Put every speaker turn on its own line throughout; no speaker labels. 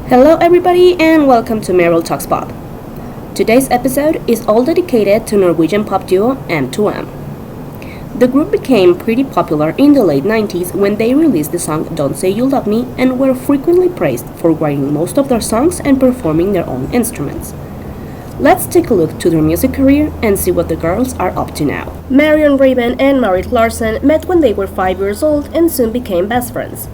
Hello, everybody, and welcome to Mariel Talks Pop. Today's episode is all dedicated to Norwegian pop duo M2M. The group became pretty popular in the late 90s when they released the song Don't Say You Love Me and were frequently praised for writing most of their songs and performing their own instruments. Let's take a look to their music career and see what the girls are up to now. Marion, Ravn, and Marit Larsen met when they were 5 years old and soon became best friends.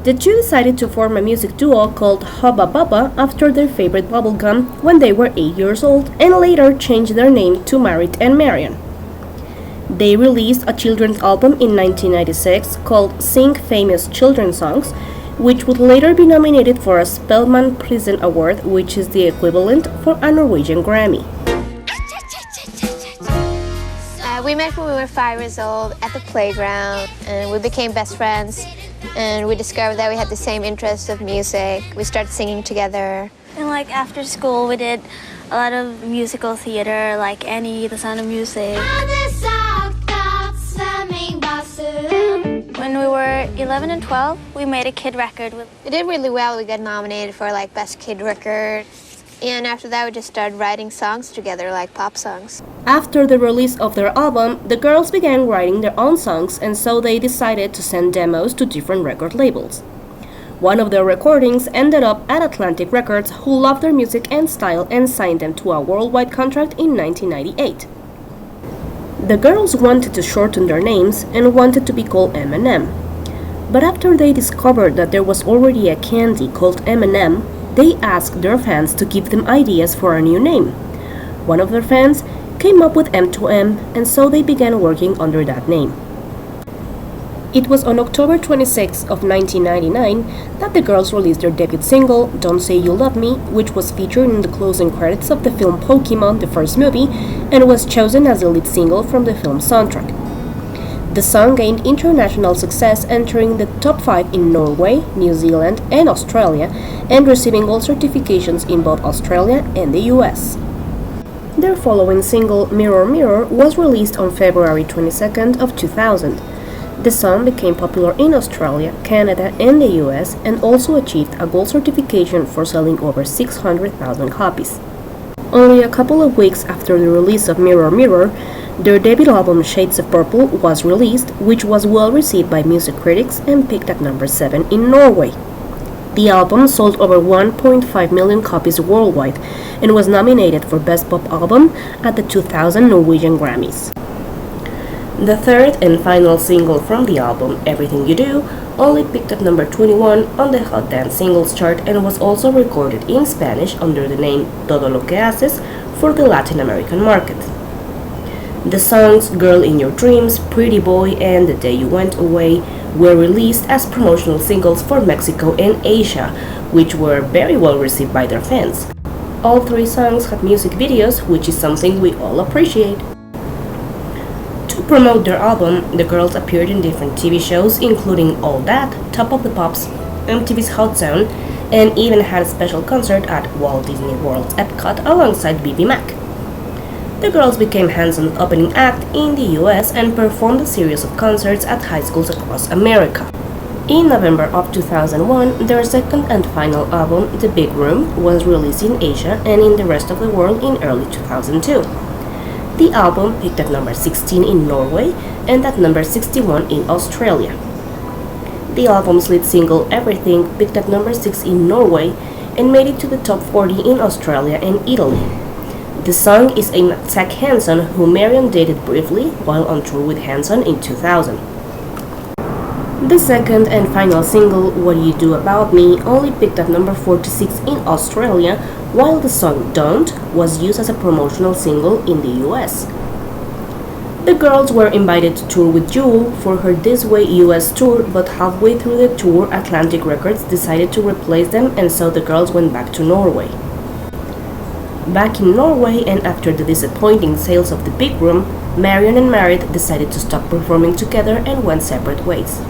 The two decided to form a music duo called Hubba Bubba after their favorite bubblegum when they were 8 years old and later changed their name to Marit and Marion. They released a children's album in 1996 called Sing Famous Children's Songs, which would later be nominated for a Spellemann Prisen Award, which is the equivalent for a Norwegian Grammy.
We met when we were 5 years old at the playground, and we became best friends. And we discovered that we had the same interests of music. We started singing together.
And after school, we did a lot of musical theater, like Annie, The Sound of Music. When we were 11 and 12, we made a kid record.
We did really well. We got nominated for Best Kid Record. And after that, we just started writing songs together, like pop songs.
After the release of their album, the girls began writing their own songs, and so they decided to send demos to different record labels. One of their recordings ended up at Atlantic Records, who loved their music and style and signed them to a worldwide contract in 1998. The girls wanted to shorten their names and wanted to be called M&M. But after they discovered that there was already a candy called M&M, they asked their fans to give them ideas for a new name. One of their fans came up with M2M, and so they began working under that name. It was on October 26 of 1999 that the girls released their debut single, Don't Say You Love Me, which was featured in the closing credits of the film Pokémon, the first movie, and was chosen as the lead single from the film soundtrack. The song gained international success, entering the top 5 in Norway, New Zealand, and Australia, and receiving all certifications in both Australia and the US. Their following single, Mirror Mirror, was released on February 22nd of 2000. The song became popular in Australia, Canada, and the US, and also achieved a gold certification for selling over 600,000 copies. Only a couple of weeks after the release of Mirror Mirror, their debut album Shades of Purple was released, which was well received by music critics and peaked at number 7 in Norway. The album sold over 1.5 million copies worldwide and was nominated for Best Pop Album at the 2000 Norwegian Grammys. The third and final single from the album, Everything You Do, only peaked at number 21 on the Hot Dance Singles chart and was also recorded in Spanish under the name Todo Lo Que Haces for the Latin American market. The songs Girl in Your Dreams, Pretty Boy, and The Day You Went Away were released as promotional singles for Mexico and Asia, which were very well received by their fans. All 3 songs had music videos, which is something we all appreciate. To promote their album, the girls appeared in different TV shows, including All That, Top of the Pops, MTV's Hot Zone, and even had a special concert at Walt Disney World's Epcot alongside BB Mac. The girls became hands-on opening act in the US and performed a series of concerts at high schools across America. In November of 2001, their second and final album, The Big Room, was released in Asia and in the rest of the world in early 2002. The album peaked at number 16 in Norway and at number 61 in Australia. The album's lead single, Everything, peaked at number 6 in Norway and made it to the top 40 in Australia and Italy. The song is aimed at Zach Hanson, who Marion dated briefly while on tour with Hanson in 2000. The second and final single, What Do You Do About Me, only peaked at number 46 in Australia, while the song Don't was used as a promotional single in the US. The girls were invited to tour with Jewel for her This Way US tour, but halfway through the tour, Atlantic Records decided to replace them, and so the girls went back to Norway. Back in Norway, and after the disappointing sales of The Big Room, Marion and Marit decided to stop performing together and went separate ways.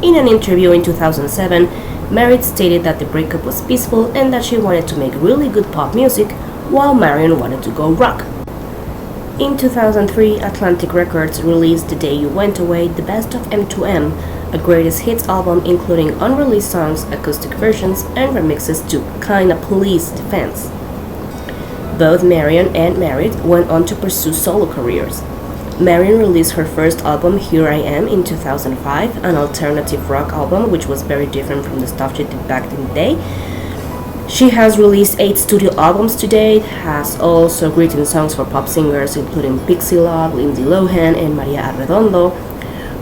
In an interview in 2007, Marit stated that the breakup was peaceful and that she wanted to make really good pop music, while Marion wanted to go rock. In 2003, Atlantic Records released The Day You Went Away, the best of M2M, a greatest hits album including unreleased songs, acoustic versions, and remixes to Kinda Police Defense. Both Marion and Marit went on to pursue solo careers. Marion released her first album, Here I Am, in 2005, an alternative rock album which was very different from the stuff she did back in the day. She has released 8 studio albums to date, has also written songs for pop singers including Pixie Love, Lindsay Lohan, and Maria Arredondo,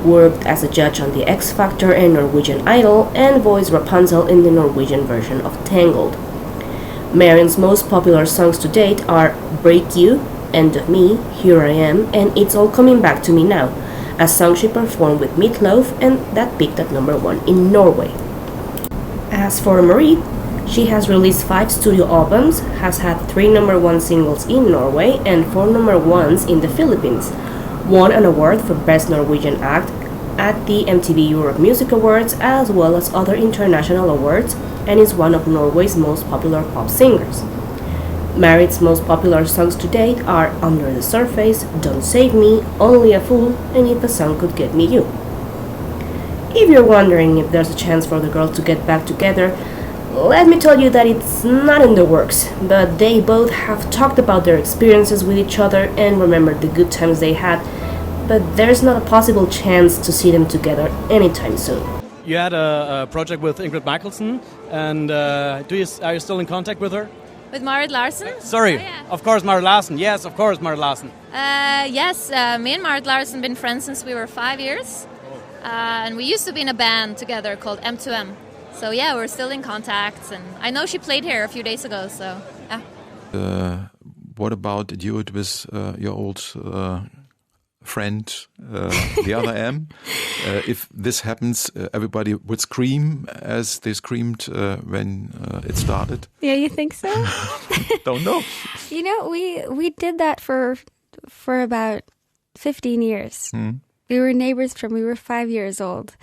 worked as a judge on The X Factor and Norwegian Idol, and voiced Rapunzel in the Norwegian version of Tangled. Marion's most popular songs to date are Break You, End of Me, Here I Am, and It's All Coming Back to Me Now, a song she performed with Meatloaf and that peaked at number 1 in Norway. As for Marit, she has released 5 studio albums, has had 3 number 1 singles in Norway and 4 number 1s in the Philippines, won an award for Best Norwegian Act at the MTV Europe Music Awards as well as other international awards, and is one of Norway's most popular pop singers. Marit's most popular songs to date are Under the Surface, Don't Save Me, Only a Fool, and If a Song Could Get Me You. If you're wondering if there's a chance for the girls to get back together, let me tell you that it's not in the works, but they both have talked about their experiences with each other and remembered the good times they had, but there's not a possible chance to see them together anytime soon.
You had a project with Ingrid Michaelsen, and are you still in contact with her?
With Marit Larsen?
Sorry,
Oh, yeah.
of course, Marit Larsen. Yes, of course, Marit Larsen.
Yes, me and Marit Larsen been friends since we were 5 years. And we used to be in a band together called M2M. So yeah, we're still in contact, and I know she played here a few days ago, so yeah.
What about a duet with your old friend, the other M? If this happens, everybody would scream as they screamed when it started.
Yeah, you think so?
Don't know.
You know, we did that for about 15 years. We were neighbors from we were 5 years old,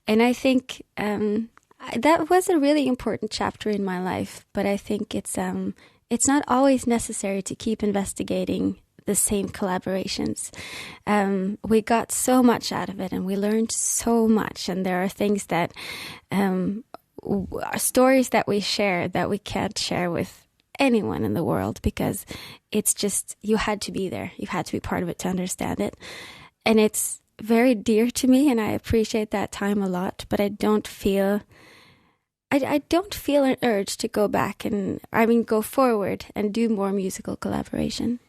and I think that was a really important chapter in my life. But I think it's not always necessary to keep investigating the same collaborations. We got so much out of it, and we learned so much. And there are things that stories that we share that we can't share with anyone in the world, because it's just, you had to be there. You had to be part of it to understand it. And it's very dear to me, and I appreciate that time a lot, but I don't feel an urge to go back go forward and do more musical collaboration.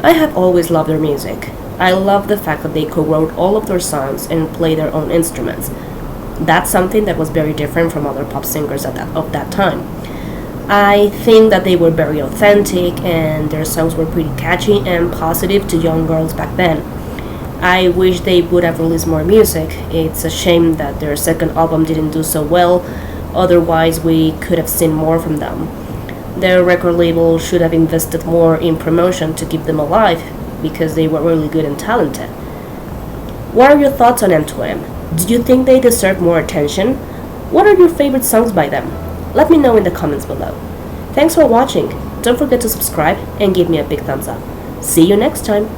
I have always loved their music. I love the fact that they co-wrote all of their songs and play their own instruments. That's something that was very different from other pop singers of that time. I think that they were very authentic, and their songs were pretty catchy and positive to young girls back then. I wish they would have released more music. It's a shame that their second album didn't do so well, otherwise we could have seen more from them. Their record label should have invested more in promotion to keep them alive, because they were really good and talented. What are your thoughts on M2M? Do you think they deserve more attention? What are your favorite songs by them? Let me know in the comments below. Thanks for watching. Don't forget to subscribe and give me a big thumbs up. See you next time.